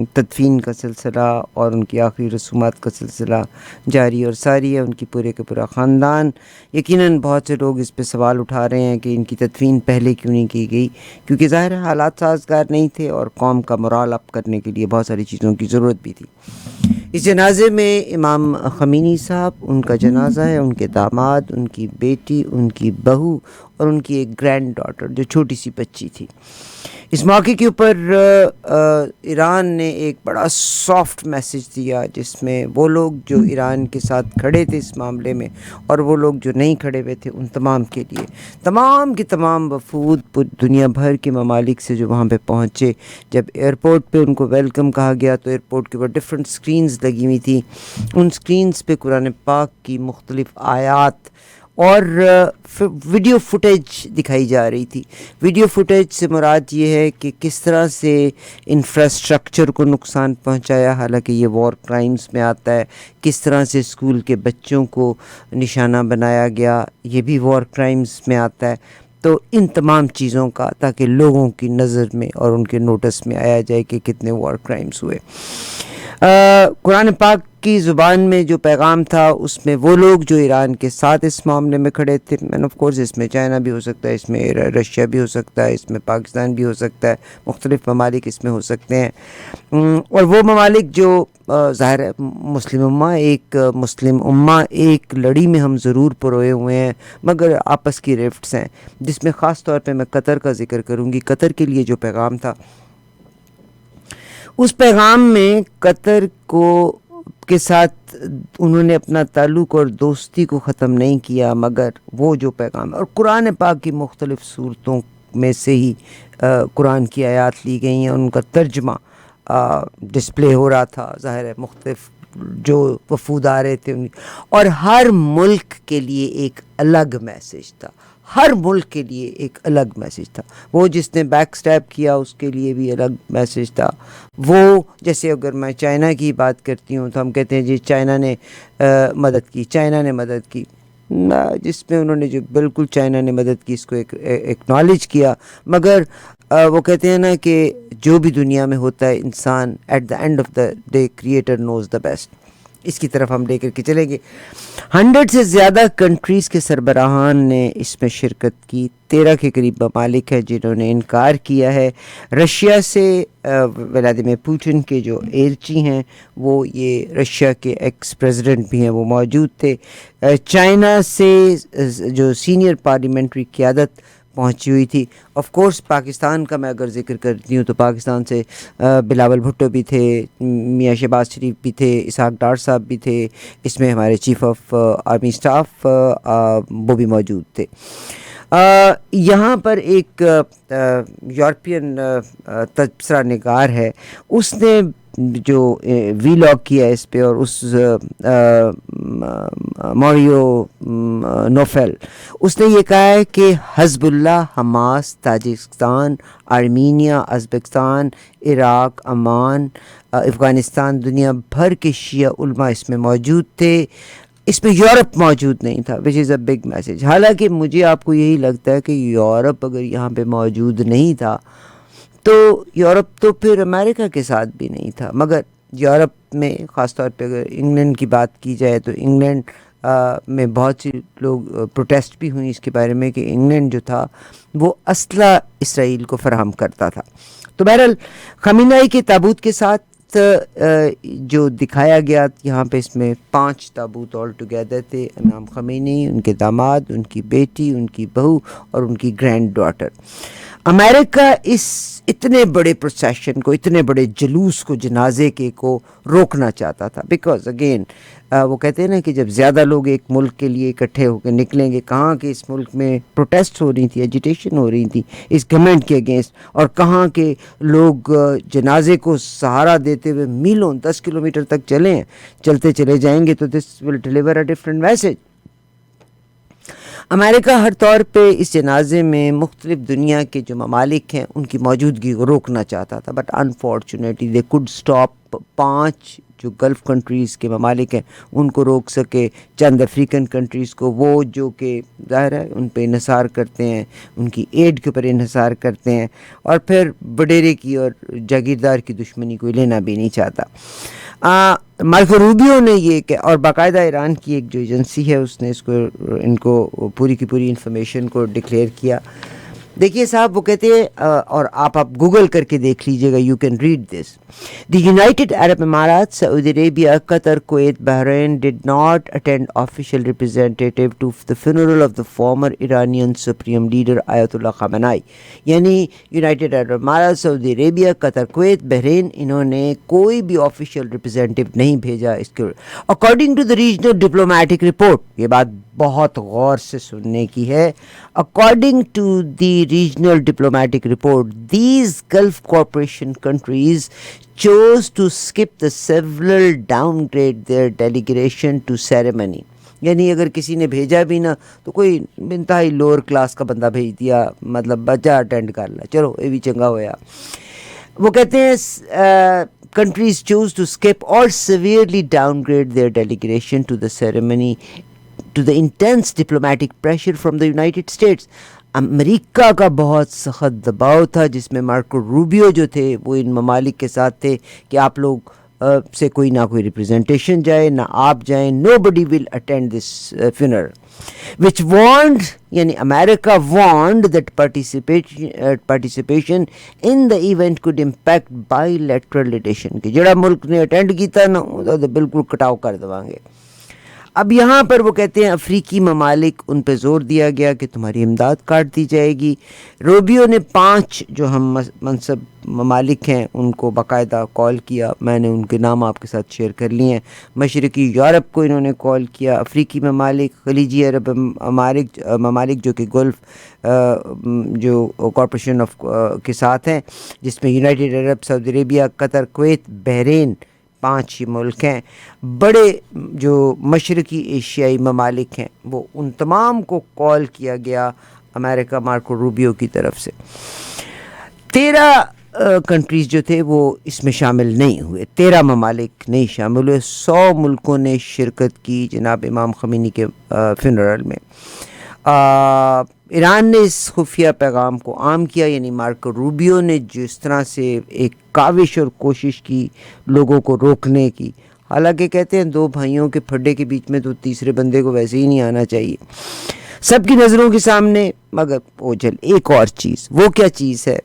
تدفین کا سلسلہ اور ان کی آخری رسومات کا سلسلہ جاری اور ساری ہے. ان کی پورے کا پورا خاندان. یقیناً بہت سے لوگ اس پہ سوال اٹھا رہے ہیں کہ ان کی تدفین پہلے کیوں نہیں کی گئی, کیونکہ ظاہر حالات سازگار نہیں تھے اور قوم کا morale اپ کرنے کے لیے بہت ساری چیزوں کی ضرورت بھی تھی. اس جنازے میں امام خمینی صاحب, ان کا جنازہ ہے, ان کے داماد, ان کی بیٹی, ان کی بہو اور ان کی ایک گرینڈ ڈاٹر جو چھوٹی سی بچی تھی. اس موقع کے اوپر ایران نے ایک بڑا سافٹ میسج دیا, جس میں وہ لوگ جو ایران کے ساتھ کھڑے تھے اس معاملے میں اور وہ لوگ جو نہیں کھڑے ہوئے تھے, ان تمام کے لیے تمام کے تمام وفود دنیا بھر کے ممالک سے جو وہاں پہ پہنچے, جب ایئرپورٹ پہ ان کو ویلکم کہا گیا تو ایئرپورٹ کے اوپر ڈفرینٹ سکرینز لگی ہوئی تھیں. ان سکرینز پہ قرآن پاک کی مختلف آیات اور ویڈیو فوٹیج دکھائی جا رہی تھی. ویڈیو فوٹیج سے مراد یہ ہے کہ کس طرح سے انفراسٹرکچر کو نقصان پہنچایا, حالانکہ یہ وار کرائمز میں آتا ہے. کس طرح سے اسکول کے بچوں کو نشانہ بنایا گیا, یہ بھی وار کرائمز میں آتا ہے. تو ان تمام چیزوں کا, تاکہ لوگوں کی نظر میں اور ان کے نوٹس میں آیا جائے کہ کتنے وار کرائمز ہوئے. قرآن پاک کی زبان میں جو پیغام تھا اس میں وہ لوگ جو ایران کے ساتھ اس معاملے میں کھڑے تھے, اینڈ آف کورس اس میں چائنا بھی ہو سکتا ہے, اس میں رشیا بھی ہو سکتا ہے, اس میں پاکستان بھی ہو سکتا ہے, مختلف ممالک اس میں ہو سکتے ہیں. اور وہ ممالک جو ظاہر ہے مسلم امہ ایک لڑی میں ہم ضرور پروئے ہوئے ہیں, مگر آپس کی رفٹس ہیں, جس میں خاص طور پہ میں قطر کا ذکر کروں گی. قطر کے لیے جو پیغام تھا, اس پیغام میں قطر کے ساتھ انہوں نے اپنا تعلق اور دوستی کو ختم نہیں کیا, مگر وہ جو پیغام, اور قرآن پاک کی مختلف صورتوں میں سے ہی قرآن کی آیات لی گئی ہیں, ان کا ترجمہ ڈسپلے ہو رہا تھا. ظاہر ہے مختلف جو وفود آ رہے تھے, اور ہر ملک کے لیے ایک الگ میسیج تھا, ہر ملک کے لیے ایک الگ میسیج تھا. وہ جس نے بیک سٹیپ کیا اس کے لیے بھی الگ میسیج تھا. وہ جیسے اگر میں چائنا کی بات کرتی ہوں تو ہم کہتے ہیں جی چائنا نے مدد کی, چائنا نے مدد کی, جس میں انہوں نے جو بالکل چائنا نے مدد کی اس کو ایکنالج کیا, مگر وہ کہتے ہیں نا کہ جو بھی دنیا میں ہوتا ہے انسان at the end of the day creator knows the best. اس کی طرف ہم لے کر کے چلیں گے. 100 سے زیادہ کنٹریز کے سربراہان نے اس میں شرکت کی. 13 کے قریب ممالک ہیں جنہوں نے انکار کیا ہے. رشیا سے ولادیمیر پوٹن کے جو ایلچی ہیں وہ یہ رشیا کے ایکس پریزیڈنٹ بھی ہیں, وہ موجود تھے. چائنا سے جو سینئر پارلیمنٹری قیادت پہنچی ہوئی تھی. آف کورس پاکستان کا میں اگر ذکر کرتی ہوں تو پاکستان سے بلاول بھٹو بھی تھے, میاں شہباز شریف بھی تھے, اسحاق ڈار صاحب بھی تھے, اس میں ہمارے چیف آف آرمی اسٹاف وہ بھی موجود تھے. یہاں پر ایک یورپین تبصرہ نگار ہے, اس نے جو ویلاگ کیا اس پہ, اور اس موریو نوفل, اس نے یہ کہا ہے کہ Hezbollah, Hamas, Tajikistan, Armenia, Uzbekistan, Iraq, Oman, Afghanistan, دنیا بھر کے شیعہ علماء اس میں موجود تھے. اس میں یورپ موجود نہیں تھا, وچ از اے بگ میسیج. حالانکہ مجھے آپ کو یہی لگتا ہے کہ یورپ اگر یہاں پہ موجود نہیں تھا تو یورپ تو پھر امریکہ کے ساتھ بھی نہیں تھا. مگر یورپ میں خاص طور پہ اگر انگلینڈ کی بات کی جائے تو انگلینڈ میں بہت سی لوگ پروٹیسٹ بھی ہوئی اس کے بارے میں کہ انگلینڈ جو تھا وہ اسلحہ اسرائیل کو فراہم کرتا تھا. تو بہرحال خامنہئی کے تابوت کے ساتھ جو دکھایا گیا یہاں پہ, اس میں 5 تابوت آل ٹوگیدر تھے. امام خمینی, ان کے داماد, ان کی بیٹی, ان کی بہو اور ان کی گرینڈ ڈاٹر. امریکہ اس اتنے بڑے پروسیشن کو, اتنے بڑے جلوس کو, جنازے کے کو روکنا چاہتا تھا, بیکاز اگین وہ کہتے ہیں نا کہ جب زیادہ لوگ ایک ملک کے لیے اکٹھے ہو کے نکلیں گے, کہاں کہ اس ملک میں پروٹیسٹ ہو رہی تھی, ایجیٹیشن ہو رہی تھی اس گورنمنٹ کے اگینسٹ, اور کہاں کے لوگ جنازے کو سہارا دیتے ہوئے میلوں 10 کلومیٹر تک چلتے چلے جائیں گے, تو this will deliver a different message. امریکہ ہر طور پہ اس جنازے میں مختلف دنیا کے جو ممالک ہیں ان کی موجودگی کو روکنا چاہتا تھا، but unfortunately they could stop. 5 جو گلف کنٹریز کے ممالک ہیں ان کو روک سکے، چند افریقن کنٹریز کو، وہ جو کہ ظاہر ہے ان پہ انحصار کرتے ہیں، ان کی ایڈ کے اوپر انحصار کرتے ہیں، اور پھر وڈیرے کی اور جاگیردار کی دشمنی کوئی لینا بھی نہیں چاہتا. مارکو روبیو نے یہ کہ، اور باقاعدہ ایران کی ایک جو ایجنسی ہے اس نے ان کو پوری کی پوری انفارمیشن کو ڈکلیئر کیا. دیکھیے صاحب، وہ کہتے ہیں، اور آپ گوگل کر کے دیکھ لیجئے گا، you can read this. The United Arab امارات، Saudi Arabia, Qatar, Kuwait, Bahrain did not attend official representative to the funeral of the former Iranian supreme leader Ayatollah Khamenei. یعنی یونائٹڈ عرب امارات، Saudi Arabia, Qatar, Kuwait, Bahrain, انہوں نے کوئی بھی official representative نہیں بھیجا اس کے. According to the regional diplomatic report, یہ بات بہت غور سے سننے کی ہے. According to the regional diplomatic report, these Gulf Cooperation countries chose to skip the several downgrade their delegation to ceremony. یعنی اگر کسی نے بھیجا بھی نا تو کوئی انتہائی لوور کلاس کا بندہ بھیج دیا، مطلب بچہ اٹینڈ کر لا، چلو یہ بھی چنگا ہویا. وہ کہتے ہیں countries chose to skip or severely downgrade their delegation to the ceremony to the intense diplomatic pressure from the United States. امریکہ کا بہت سخت دباؤ تھا، جس میں مارکو روبیو جو تھے وہ ان ممالک کے ساتھ تھے کہ آپ لوگ سے کوئی نہ کوئی ریپرزنٹیشن جائے، نہ آپ جائیں. nobody will attend this funeral, which warned, یعنی امریکہ warned that participation in the event could impact bilateral relations. کہ جڑا ملک نے اٹینڈ کیتا نا وہ بالکل کٹاؤ کر دوانگے. اب یہاں پر وہ کہتے ہیں افریقی ممالک، ان پہ زور دیا گیا کہ تمہاری امداد کاٹ دی جائے گی. روبیو نے 5 جو ہم منصب ممالک ہیں ان کو باقاعدہ کال کیا، میں نے ان کے نام آپ کے ساتھ شیئر کر لیے ہیں. مشرقی یورپ کو انہوں نے کال کیا، افریقی ممالک، خلیجی عرب ممالک جو کہ گلف جو کارپوریشن آف کے ساتھ ہیں، جس میں یونائٹڈ عرب، سعودی عربیہ، قطر، کویت، بحرین، 5 ہی ملک ہیں. بڑے جو مشرقی ایشیائی ممالک ہیں وہ ان تمام کو کال کیا گیا امریکہ مارکو روبیو کی طرف سے. 13 کنٹریز جو تھے وہ اس میں شامل نہیں ہوئے، 13 ممالک نہیں شامل ہوئے. 100 ملکوں نے شرکت کی جناب امام خمینی کے فنرل میں. ایران نے اس خفیہ پیغام کو عام کیا، یعنی مارکو روبیو نے جس طرح سے ایک کاوش اور کوشش کی لوگوں کو روکنے کی. حالانکہ کہتے ہیں 2 بھائیوں کے پھڈے کے بیچ میں تو تیسرے بندے کو ویسے ہی نہیں آنا چاہیے، سب کی نظروں کے سامنے. مگر اوجھل ایک اور چیز، وہ کیا چیز ہے؟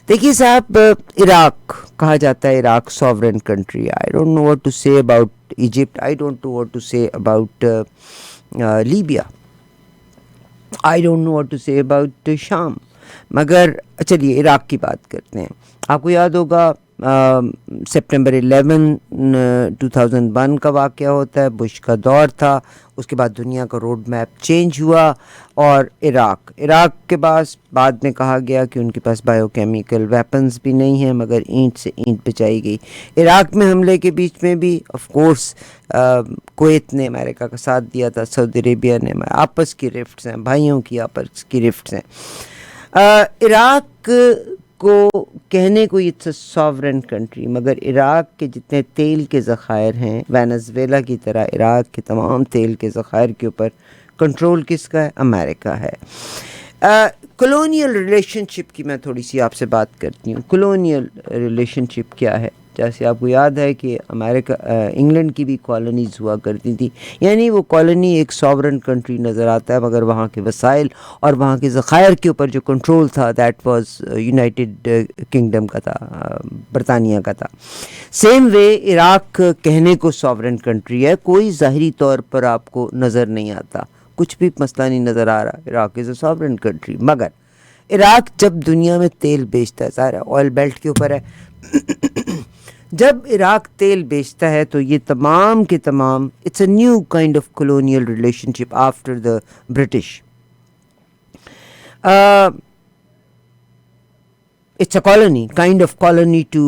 دیکھیے صاحب، عراق کہا جاتا ہے Iraq sovereign country. I don't know what to say about Egypt, I don't know what to say about Libya, I don't know what to say about شام. مگر چلیے عراق کی بات کرتے ہیں. آپ کو یاد ہوگا سپٹمبر 11 2001 کا واقعہ ہوتا ہے، بش کا دور تھا. اس کے بعد دنیا کا روڈ میپ چینج ہوا، اور عراق کے پاس بعد میں کہا گیا کہ ان کے پاس بایو کیمیکل ویپنز بھی نہیں ہیں، مگر اینٹ سے اینٹ بچائی گئی. عراق میں حملے کے بیچ میں بھی آف کورس کویت نے امریکہ کا ساتھ دیا تھا، سعودی عربیہ نے. آپس کی رفٹس ہیں، بھائیوں کی آپس کی رفٹس ہیں. عراق کو کہنے کو اٹس اے ساورن کنٹری، مگر عراق کے جتنے تیل کے ذخائر ہیں وینزویلا کی طرح عراق کے تمام تیل کے ذخائر کے اوپر کنٹرول کس کا ہے؟ امریکہ ہے. کلونیل ریلیشن شپ کی میں تھوڑی سی آپ سے بات کرتی ہوں. کلونیل ریلیشن شپ کیا ہے؟ جیسے آپ کو یاد ہے کہ امریکہ انگلینڈ کی بھی کالونیز ہوا کرتی تھیں، یعنی وہ کالونی ایک ساورن کنٹری نظر آتا ہے، مگر وہاں کے وسائل اور وہاں کے ذخائر کے اوپر جو کنٹرول تھا دیٹ واز یونائٹڈ کنگڈم کا تھا، برطانیہ کا تھا. سیم وے عراق کہنے کو ساورن کنٹری ہے، کوئی ظاہری طور پر آپ کو نظر نہیں آتا، کچھ بھی مسئلہ نہیں نظر آ رہا، عراق از اے ساورن کنٹری. مگر عراق جب دنیا میں تیل بیچتا ہے، ظاہر ہے آئل بیلٹ کے اوپر ہے، جب عراق تیل بیچتا ہے تو یہ تمام کے تمام it's a new kind of colonial relationship after the British. It's a colony, kind of colony to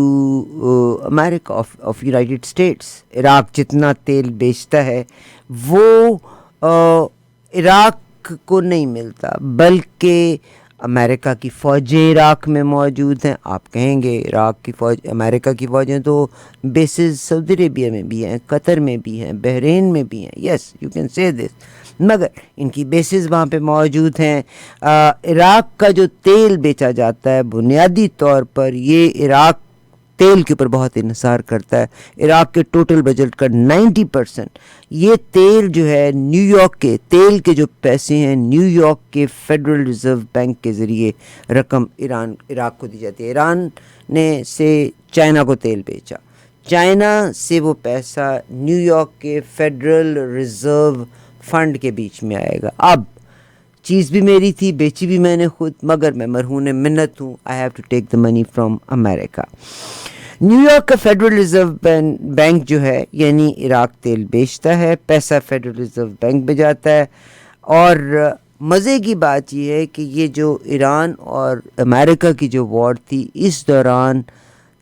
America of united states. عراق جتنا تیل بیچتا ہے وہ عراق عراق کو نہیں ملتا، بلکہ امریکہ کی فوجیں عراق میں موجود ہیں. آپ کہیں گے عراق کی فوج، امریکہ کی فوجیں تو بیسز سعودی عربیہ میں بھی ہیں، قطر میں بھی ہیں، بحرین میں بھی ہیں. یس یو کین سے دس، مگر ان کی بیسز وہاں پہ موجود ہیں. عراق کا جو تیل بیچا جاتا ہے بنیادی طور پر یہ عراق تیل کے اوپر بہت انحصار کرتا ہے. عراق کے ٹوٹل بجٹ کا 90% یہ تیل جو ہے نیو یارک کے تیل کے جو پیسے ہیں نیو یارک کے فیڈرل ریزرو بینک کے ذریعے رقم عراق کو دی جاتی ہے. ایران نے سے چائنا کو تیل بیچا، چائنا سے وہ پیسہ نیو یارک کے فیڈرل ریزرو فنڈ کے بیچ میں آئے گا. اب چیز بھی میری تھی، بیچی بھی میں نے خود، مگر میں مرہون منت ہوں. I have to take the money from America. New York کا فیڈرل ریزرو بینک جو ہے یعنی عراق تیل بیچتا ہے، پیسہ فیڈرل ریزرو بینک میں جاتا ہے. اور مزے کی بات یہ ہے کہ یہ جو ایران اور امریکہ کی جو وار تھی اس دوران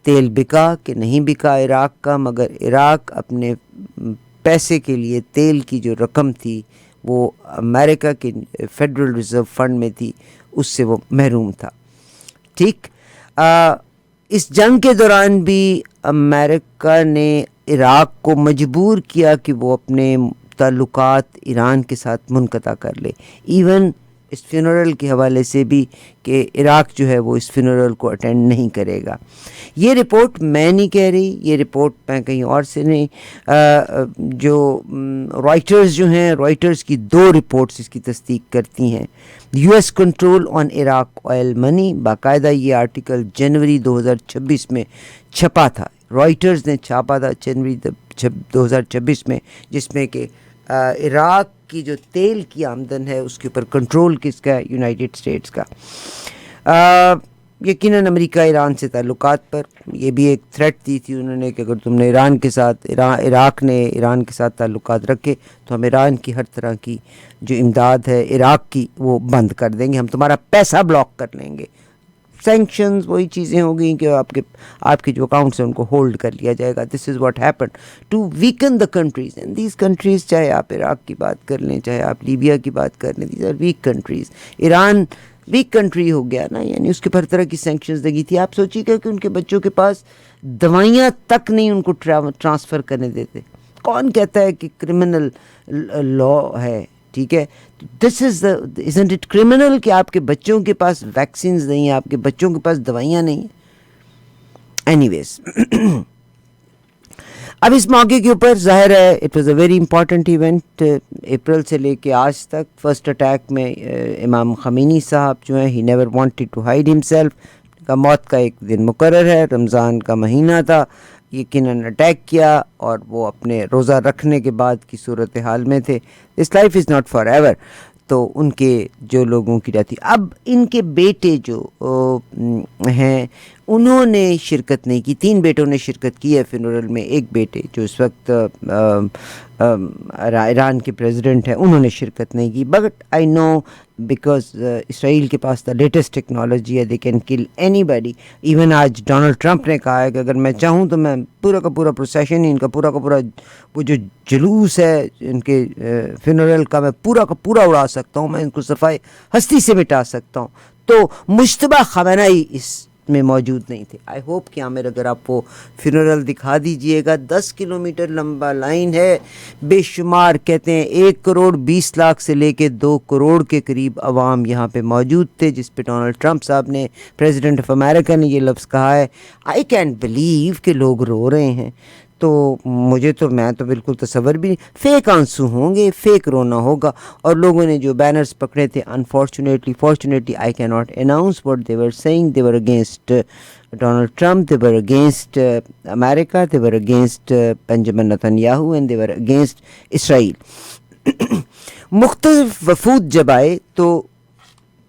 تیل بکا کہ نہیں بکا عراق کا، مگر عراق اپنے پیسے کے لیے تیل کی جو رقم تھی وہ امریکہ کے فیڈرل ریزرو فنڈ میں تھی، اس سے وہ محروم تھا. ٹھیک، اس جنگ کے دوران بھی امریکہ نے عراق کو مجبور کیا کہ وہ اپنے تعلقات ایران کے ساتھ منقطع کر لے، ایون اس فنرل کے حوالے سے بھی کہ عراق جو ہے وہ اس فنرل کو اٹینڈ نہیں کرے گا. یہ رپورٹ میں نہیں کہہ رہی، یہ رپورٹ میں کہیں اور سے نہیں، جو رائٹرز جو ہیں، رائٹرز کی 2 رپورٹس اس کی تصدیق کرتی ہیں. U S control on Iraq oil money, باقاعدہ یہ آرٹیکل جنوری 2026 میں چھپا تھا، رائٹرز نے چھاپا تھا جنوری 2026 میں، جس میں کہ عراق کی جو تیل کی آمدن ہے اس کے اوپر کنٹرول کس کا ہے؟ یونائٹڈ اسٹیٹس کا. یقیناً امریکہ ایران سے تعلقات پر یہ بھی ایک تھریٹ دی تھی انہوں نے کہ اگر تم نے ایران کے ساتھ عراق نے ایران کے ساتھ تعلقات رکھے تو ہم ایران کی ہر طرح کی جو امداد ہے عراق کی وہ بند کر دیں گے، ہم تمہارا پیسہ بلاک کر لیں گے. سینکشنز وہی چیزیں ہو گئیں کہ آپ کے جو اکاؤنٹس ہیں ان کو ہولڈ کر لیا جائے گا. This is what happened to weaken the countries and these countries, چاہے آپ عراق کی بات کر لیں، چاہے آپ لیبیا کی بات کر لیں، these are weak countries. Iran weak country ہو گیا نا، یعنی اس کے ہر طرح کی سینکشنز لگی تھی. آپ سوچیے کہ ان کے بچوں کے پاس دوائیاں تک نہیں ان کو ٹرانسفر کرنے دیتے. کون کہتا ہے کہ کرمنل لا ہے؟ ٹھیک ہے، دس از isn't it criminal کہ آپ کے بچوں کے پاس ویکسینز نہیں ہیں، آپ کے بچوں کے پاس دوائیاں نہیں ہیں. اینی ویز اب اس موقع کے اوپر ظاہر ہے it was a very important event. April سے لے کے آج تک فرسٹ اٹیک میں امام خمینی صاحب جو ہیں he never wanted to hide himself, کا موت کا ایک دن مقرر ہے، رمضان کا مہینہ تھا، یقیناً اٹیک کیا اور وہ اپنے روزہ رکھنے کے بعد کی صورتحال میں تھے. This life is not for ever. تو ان کے جو لوگوں کی رہتی، اب ان کے بیٹے جو ہیں انہوں نے شرکت نہیں کی. 3 بیٹوں نے شرکت کی ہے فنرل میں. ایک بیٹے جو اس وقت ایران کے پریزیڈنٹ ہیں انہوں نے شرکت نہیں کی. بٹ آئی نو بیکاز اسرائیل کے پاس دا لیٹسٹ ٹیکنالوجی ہے، دے کین کل اینی باڈی. ایون آج ڈونلڈ ٹرمپ نے کہا ہے کہ اگر میں چاہوں تو میں پورا کا پورا پروسیشن ہی ان کا پورا وہ جو جلوس ہے ان کے فنرل کا میں پورا کا پورا اڑا سکتا ہوں، میں ان کو صفائی ہستی سے مٹا سکتا ہوں. تو مشتبہ خامنہئی اس میں موجود نہیں تھے. آئی ہوپ کہ عامر اگر آپ وہ فنرل دکھا دیجئے گا، 10 کلومیٹر لمبا لائن ہے، بے شمار کہتے ہیں 1 کروڑ 20 لاکھ سے لے کے 2 کروڑ کے قریب عوام یہاں پہ موجود تھے، جس پہ ڈونلڈ ٹرمپ صاحب نے، پریزیڈنٹ آف امریکہ نے یہ لفظ کہا ہے. آئی کین بلیو کہ لوگ رو رہے ہیں. تو میں تو بالکل تصور بھی نہیں، فیک آنسو ہوں گے، فیک رونا ہوگا. اور لوگوں نے جو بینرز پکڑے تھے fortunately I can not announce what they were seeing. They were against Donald Trump, they were against امریکہ، they were against Benjamin Netanyahu and they were against Israel. مختلف وفود جب آئے تو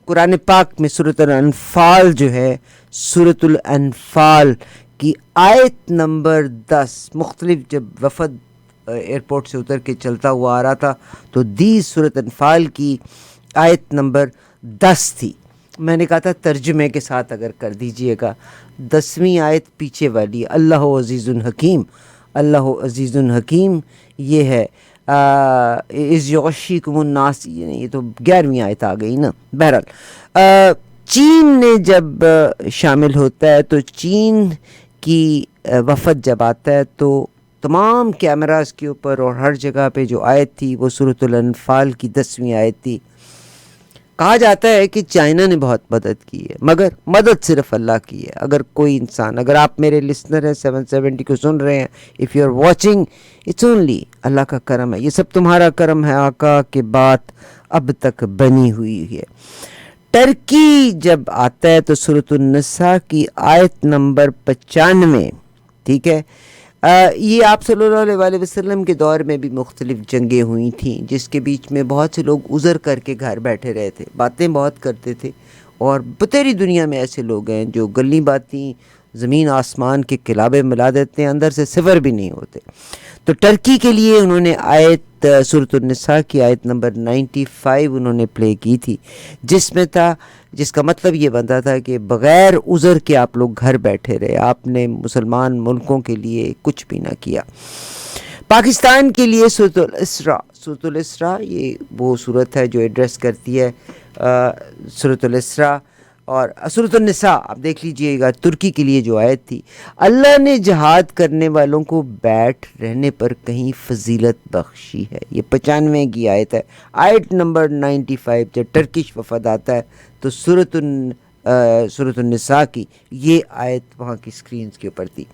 قرآن پاک میں سورۃ الانفال جو ہے، سورۃ الانفال کی آیت نمبر 10، مختلف جب وفد ایئرپورٹ سے اتر کے چلتا ہوا آ رہا تھا تو سورۃ انفال کی آیت نمبر 10 تھی. میں نے کہا تھا ترجمے کے ساتھ اگر کر دیجئے گا. 10ویں آیت پیچھے والی، اللہ عزیز الحکیم، اللہ عزیز الحکیم یہ ہے. از یغشیکم الناس، یہ تو 11ویں آیت آ گئی نا. بہرحال چین نے جب شامل ہوتا ہے تو چین کی وفد جب آتا ہے تو تمام کیمراز کے اوپر اور ہر جگہ پہ جو آیت تھی وہ سورۃ الانفال کی 10ویں آیت تھی. کہا جاتا ہے کہ چائنا نے بہت مدد کی ہے، مگر مدد صرف اللہ کی ہے. اگر کوئی انسان، اگر آپ میرے لسنر ہیں 770 کو سن رہے ہیں، if you are watching, it's only اللہ کا کرم ہے. یہ سب تمہارا کرم ہے آقا کہ بات اب تک بنی ہوئی ہے. ٹرکی جب آتا ہے تو سورۃ النساء کی آیت نمبر 95، ٹھیک ہے. یہ آپ صلی اللہ علیہ وسلم کے دور میں بھی مختلف جنگیں ہوئی تھیں، جس کے بیچ میں بہت سے لوگ عذر کر کے گھر بیٹھے رہے تھے، باتیں بہت کرتے تھے. اور بتیری دنیا میں ایسے لوگ ہیں جو گلی باتیں زمین آسمان کے کلابے ملا دیتے ہیں، اندر سے صفر بھی نہیں ہوتے. تو ٹرکی کے لیے انہوں نے آیت سورۃ النساء کی آیت نمبر 95 انہوں نے پلے کی تھی، جس میں تھا، جس کا مطلب یہ بنتا تھا کہ بغیر عذر کے آپ لوگ گھر بیٹھے رہے، آپ نے مسلمان ملکوں کے لیے کچھ بھی نہ کیا. پاکستان کے لیے سورۃ الاسراء، سورۃ الاسراء یہ وہ صورت ہے جو ایڈریس کرتی ہے سورۃ الاسراء اور سورۃ النساء. آپ دیکھ لیجئے گا ترکی کے لیے جو آیت تھی، اللہ نے جہاد کرنے والوں کو بیٹھ رہنے پر کہیں فضیلت بخشی ہے. یہ 95 کی آیت ہے. آیت نمبر 95 جب ٹرکش وفد آتا ہے تو سورۃ النساء کی یہ آیت وہاں کی سکرینز کے اوپر تھی.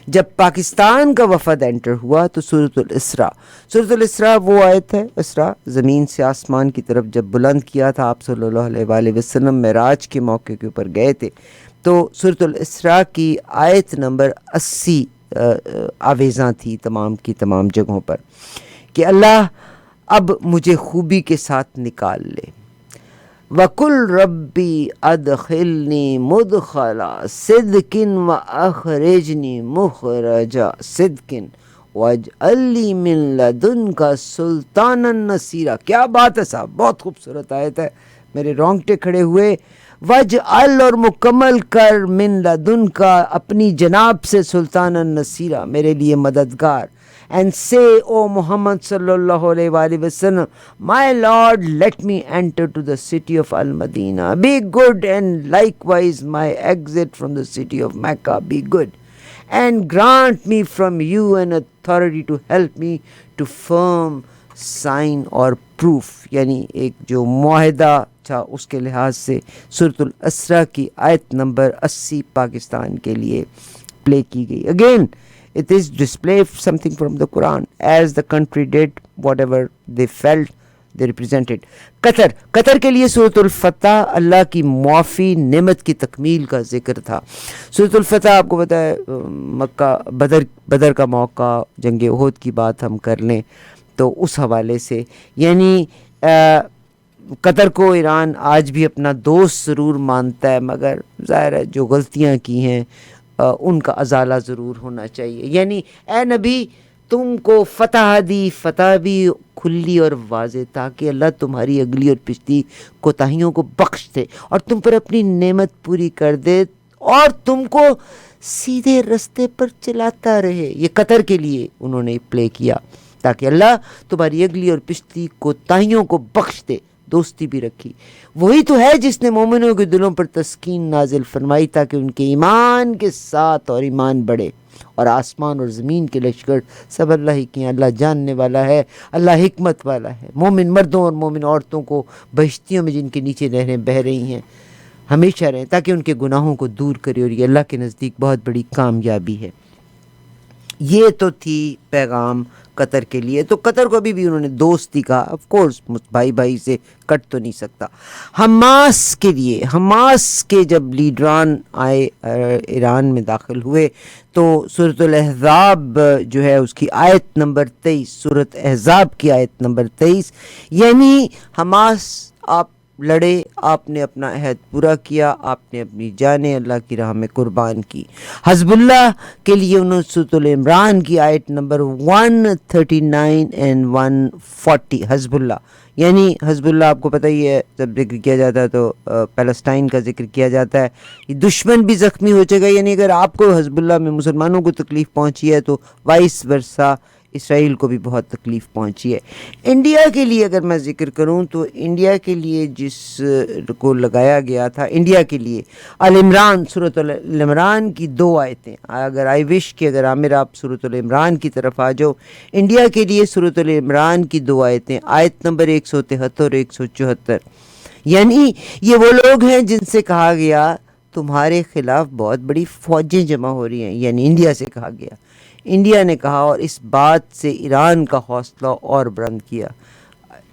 جب پاکستان کا وفد انٹر ہوا تو سورۃ الاسراء، سورۃ الاسراء وہ آیت ہے، اسراء زمین سے آسمان کی طرف جب بلند کیا تھا آپ صلی اللہ علیہ وآلہ وسلم معراج کے موقع کے اوپر گئے تھے، تو سورۃ الاسراء کی آیت نمبر 80 آویزاں تھی تمام کی تمام جگہوں پر کہ اللہ اب مجھے خوبی کے ساتھ نکال لے. وَقُلْ رَبِّ أَدْخِلْنِي مُدْخَلَ صِدْقٍ وَأَخْرِجْنِي مُخْرَجَ صِدْقٍ وَاجْعَلْ لِي مِن لَّدُنْكَ سُلْطَانًا نَصِيرًا. کیا بات ہے صاحب، بہت خوبصورت آیت ہے، میرے رونگٹے کھڑے ہوئے. وَاجْعَلْ اور مکمل کر مِن لَّدُنْكَ اپنی جناب سے سلطانًا نصیرا، میرے لیے مددگار. And say, O Muhammad sallallahu alayhi wa sallam, my Lord, let me enter to the city of Al-Madinah. Be good, and likewise my exit from the city of Mecca be good. And grant me from you an authority to help me to firm sign or proof. یعنی ایک جو معاہدہ تھا اس کے لحاظ سے سورۃ الاسراء کی آیت نمبر 80 پاکستان کے لیے پلے کی گئی. Again, it is display something from the Quran, as the country did whatever they felt they represented. قطر کے لیے سورۃ الفتح اللہ کی معافی نعمت کی تکمیل کا ذکر تھا. سورۃ الفتح آپ کو پتہ ہے مکہ بدر کا موقع، جنگ احد کی بات ہم کر لیں تو اس حوالے سے، یعنی قطر کو ایران آج بھی اپنا دوست ضرور مانتا ہے، مگر ظاہر ہے جو غلطیاں کی ہیں ان کا ازالہ ضرور ہونا چاہیے. یعنی اے نبی تم کو فتح دی، فتح بھی کھلی اور واضح، تاکہ اللہ تمہاری اگلی اور پچھلی کوتاہیوں کو بخش دے اور تم پر اپنی نعمت پوری کر دے اور تم کو سیدھے رستے پر چلاتا رہے. یہ قطر کے لیے انہوں نے پلے کیا تاکہ اللہ تمہاری اگلی اور پچھلی کوتاہیوں کو بخش دے. دوستی بھی رکھی. وہی تو ہے جس نے مومنوں کے دلوں پر تسکین نازل فرمائی تاکہ ان کے ایمان کے ساتھ اور ایمان بڑھے. اور آسمان اور زمین کے لشکر سب اللہ ہی کی ہیں. اللہ جاننے والا ہے، اللہ حکمت والا ہے. مومن مردوں اور مومن عورتوں کو بہشتیوں میں جن کے نیچے نہریں بہہ رہی ہیں ہمیشہ رہیں تاکہ ان کے گناہوں کو دور کرے، اور یہ اللہ کے نزدیک بہت بڑی کامیابی ہے. یہ تو تھی پیغام قطر کے لیے. تو قطر کو بھی انہوں نے دوستی کہا، آف کورس بھائی بھائی سے کٹ تو نہیں سکتا. حماس کے لیے، حماس کے جب لیڈران آئے ایران میں داخل ہوئے تو سورۃ الاحزاب جو ہے اس کی آیت نمبر 23، سورۃ احزاب کی آیت نمبر 23، یعنی حماس آپ لڑے، آپ نے اپنا عہد پورا کیا، آپ نے اپنی جانیں اللہ کی راہ میں قربان کی. حزب اللہ کے لیے انہوں نے سورۃ العمران کی آیت نمبر 139 and 140. حزب اللہ یعنی حزب اللہ آپ کو پتہ ہی ہے جب ذکر کیا جاتا ہے تو پیلسٹائن کا ذکر کیا جاتا ہے. یہ دشمن بھی زخمی ہو جائے گا، یعنی اگر آپ کو حزب اللہ میں مسلمانوں کو تکلیف پہنچی ہے تو وائس ورسا اسرائیل کو بھی بہت تکلیف پہنچی ہے۔ انڈیا کے لیے اگر میں ذکر کروں تو انڈیا کے لیے جس کو لگایا گیا تھا، انڈیا کے لیے العمران، سورۃ العمران کی 2 آیتیں، اگر آئی وش کہ اگر عامر آپ سورۃ العمران کی طرف آ جاؤ، انڈیا کے لیے سورۃ العمران کی 2 آیتیں، آیت نمبر 173 اور 174، یعنی یہ وہ لوگ ہیں جن سے کہا گیا تمہارے خلاف بہت بڑی فوجیں جمع ہو رہی ہیں، یعنی انڈیا سے کہا گیا۔ انڈیا نے کہا اور اس بات سے ایران کا حوصلہ اور بلند کیا۔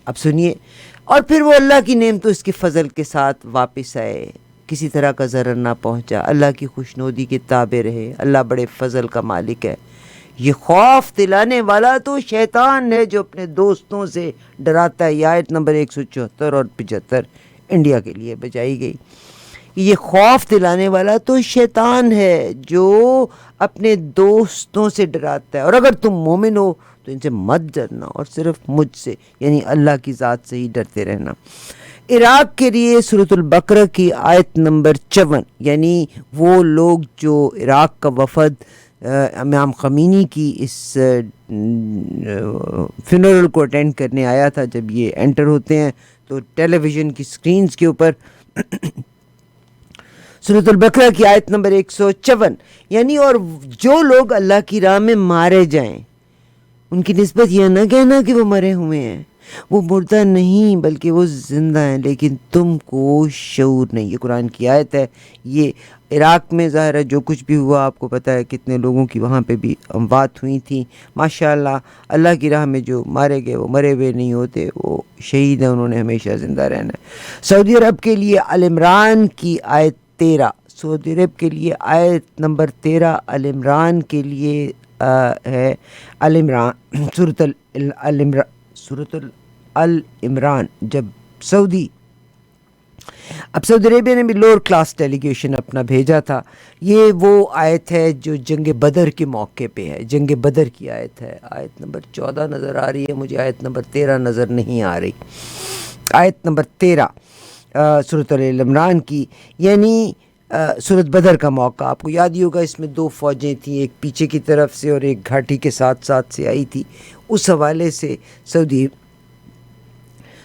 اب سنیے، اور پھر وہ اللہ کی نعمتوں اس کے فضل کے ساتھ واپس آئے، کسی طرح کا ضرر نہ پہنچا، اللہ کی خوشنودی کے تابع رہے، اللہ بڑے فضل کا مالک ہے۔ یہ خوف دلانے والا تو شیطان ہے جو اپنے دوستوں سے ڈراتا ہے۔ یہ آیت نمبر 174 اور 75 انڈیا کے لیے بجائی گئی۔ یہ خوف دلانے والا تو شیطان ہے جو اپنے دوستوں سے ڈراتا ہے، اور اگر تم مومن ہو تو ان سے مت ڈرنا اور صرف مجھ سے یعنی اللہ کی ذات سے ہی ڈرتے رہنا۔ عراق کے لیے سورۃ البقرہ کی آیت نمبر 54، یعنی وہ لوگ جو عراق کا وفد امام خمینی کی اس فنرل کو اٹینڈ کرنے آیا تھا، جب یہ انٹر ہوتے ہیں تو ٹیلی ویژن کی سکرینز کے اوپر سورۃ البقرہ کی آیت نمبر 154، یعنی اور جو لوگ اللہ کی راہ میں مارے جائیں ان کی نسبت یہ نہ کہنا کہ وہ مرے ہوئے ہیں، وہ مردہ نہیں بلکہ وہ زندہ ہیں، لیکن تم کو شعور نہیں۔ یہ قرآن کی آیت ہے۔ یہ عراق میں ظاہر ہے جو کچھ بھی ہوا، آپ کو پتہ ہے کتنے لوگوں کی وہاں پہ بھی اموات ہوئی تھیں۔ ماشاءاللہ اللہ کی راہ میں جو مارے گئے وہ مرے ہوئے نہیں ہوتے، وہ شہید ہیں، انہوں نے ہمیشہ زندہ رہنا ہے۔ سعودی عرب کے لیے العمران کی آیت 13، سعودی عرب کے لیے آیت نمبر 13 العمران کے لیے ہے العمران، سورۃ العمران۔ جب سعودی عربیہ نے بھی لوور کلاس ڈیلیگیشن اپنا بھیجا تھا، یہ وہ آیت ہے جو جنگ بدر کے موقع پہ ہے، جنگ بدر کی آیت ہے، آیت نمبر 14 نظر آ رہی ہے مجھے، آیت نمبر 13 نظر نہیں آ رہی، آیت نمبر 13 سورۃ العمران کی، یعنی سورۃ بدر کا موقع۔ آپ کو یاد ہی ہوگا اس میں 2 فوجیں تھیں، ایک پیچھے کی طرف سے اور ایک گھاٹی کے ساتھ سے آئی تھی۔ اس حوالے سے سعودی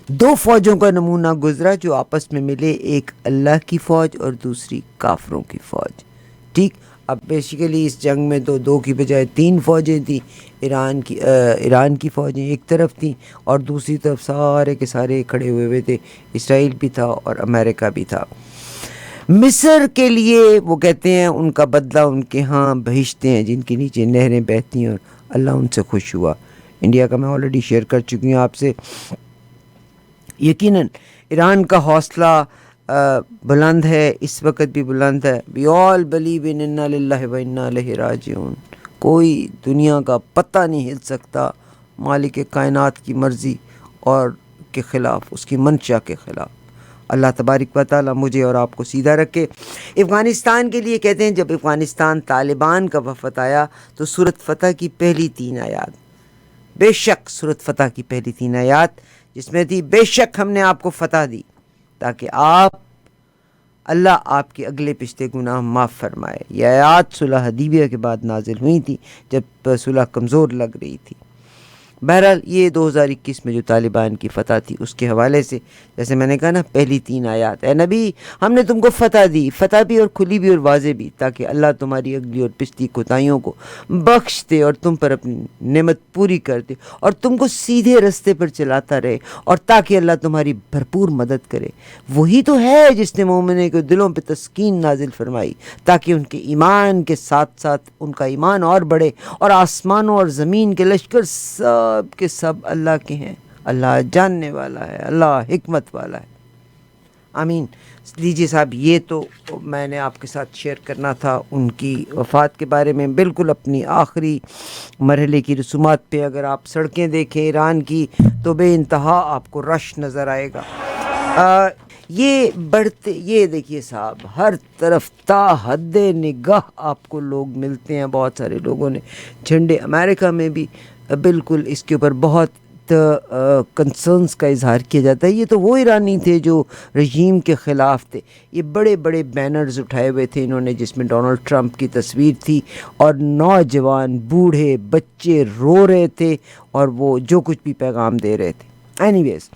2 فوجوں کا نمونہ گزرا جو آپس میں ملے، ایک اللہ کی فوج اور دوسری کافروں کی فوج، ٹھیک۔ اب بیسیکلی اس جنگ میں تو 2 کی بجائے 3 فوجیں تھیں، ایران کی فوجیں ایک طرف تھیں اور دوسری طرف سارے کے سارے کھڑے ہوئے تھے، اسرائیل بھی تھا اور امریکہ بھی تھا۔ مصر کے لیے وہ کہتے ہیں ان کا بدلہ ان کے ہاں بہشتیں ہیں جن کے نیچے نہریں بہتی ہیں اور اللہ ان سے خوش ہوا۔ انڈیا کا میں آلریڈی شیئر کر چکی ہوں آپ سے۔ یقیناً ایران کا حوصلہ بلند ہے، اس وقت بھی بلند ہے۔ We all believe in انا للہ و انا الیہ راجعون۔ کوئی دنیا کا پتہ نہیں ہل سکتا مالک کائنات کی مرضی اور کے خلاف، اس کی منشا کے خلاف۔ اللہ تبارک و تعالیٰ مجھے اور آپ کو سیدھا رکھے۔ افغانستان کے لیے کہتے ہیں جب افغانستان طالبان کا وفد آیا تو سورۃ فتح کی پہلی 3 آیات، بے شک سورۃ فتح کی پہلی 3 آیات جس میں تھی بے شک ہم نے آپ کو فتح دی تاکہ اللہ آپ کے اگلے پچھلے گناہ معاف فرمائے۔ یہ آیات صلح حدیبیہ کے بعد نازل ہوئی تھی جب صلح کمزور لگ رہی تھی۔ بہرحال یہ 2021 میں جو طالبان کی فتح تھی اس کے حوالے سے جیسے میں نے کہا نا، پہلی 3 آیات، اے نبی ہم نے تم کو فتح دی، فتح بھی اور کھلی بھی اور واضح بھی، تاکہ اللہ تمہاری اگلی اور پچھلی کوتاہیوں کو بخش دے اور تم پر اپنی نعمت پوری کر دے اور تم کو سیدھے رستے پر چلاتا رہے، اور تاکہ اللہ تمہاری بھرپور مدد کرے۔ وہی تو ہے جس نے مومنوں کے دلوں پہ تسکین نازل فرمائی تاکہ ان کے ایمان کے ساتھ ساتھ ان کا ایمان اور بڑھے، اور آسمانوں اور زمین کے لشکر سب کے سب اللہ کے ہیں، اللہ جاننے والا ہے، اللہ حکمت والا ہے۔ آمین۔ لیجیے صاحب، یہ تو میں نے آپ کے ساتھ شیئر کرنا تھا ان کی وفات کے بارے میں، بالکل اپنی آخری مرحلے کی رسومات پہ۔ اگر آپ سڑکیں دیکھیں ایران کی تو بے انتہا آپ کو رش نظر آئے گا۔ یہ دیکھیے صاحب، ہر طرف تا حد نگاہ آپ کو لوگ ملتے ہیں، بہت سارے لوگوں نے جھنڈے، امریکہ میں بھی بالکل اس کے اوپر بہت وقت کنسرنس کا اظہار کیا جاتا ہے یہ تو وہ ایرانی تھے جو رژیم کے خلاف تھے. یہ بڑے بڑے بینرز اٹھائے ہوئے تھے انہوں نے جس میں ڈونلڈ ٹرمپ کی تصویر تھی اور نوجوان بوڑھے بچے رو رہے تھے اور وہ جو کچھ بھی پیغام دے رہے تھے. اینی ویز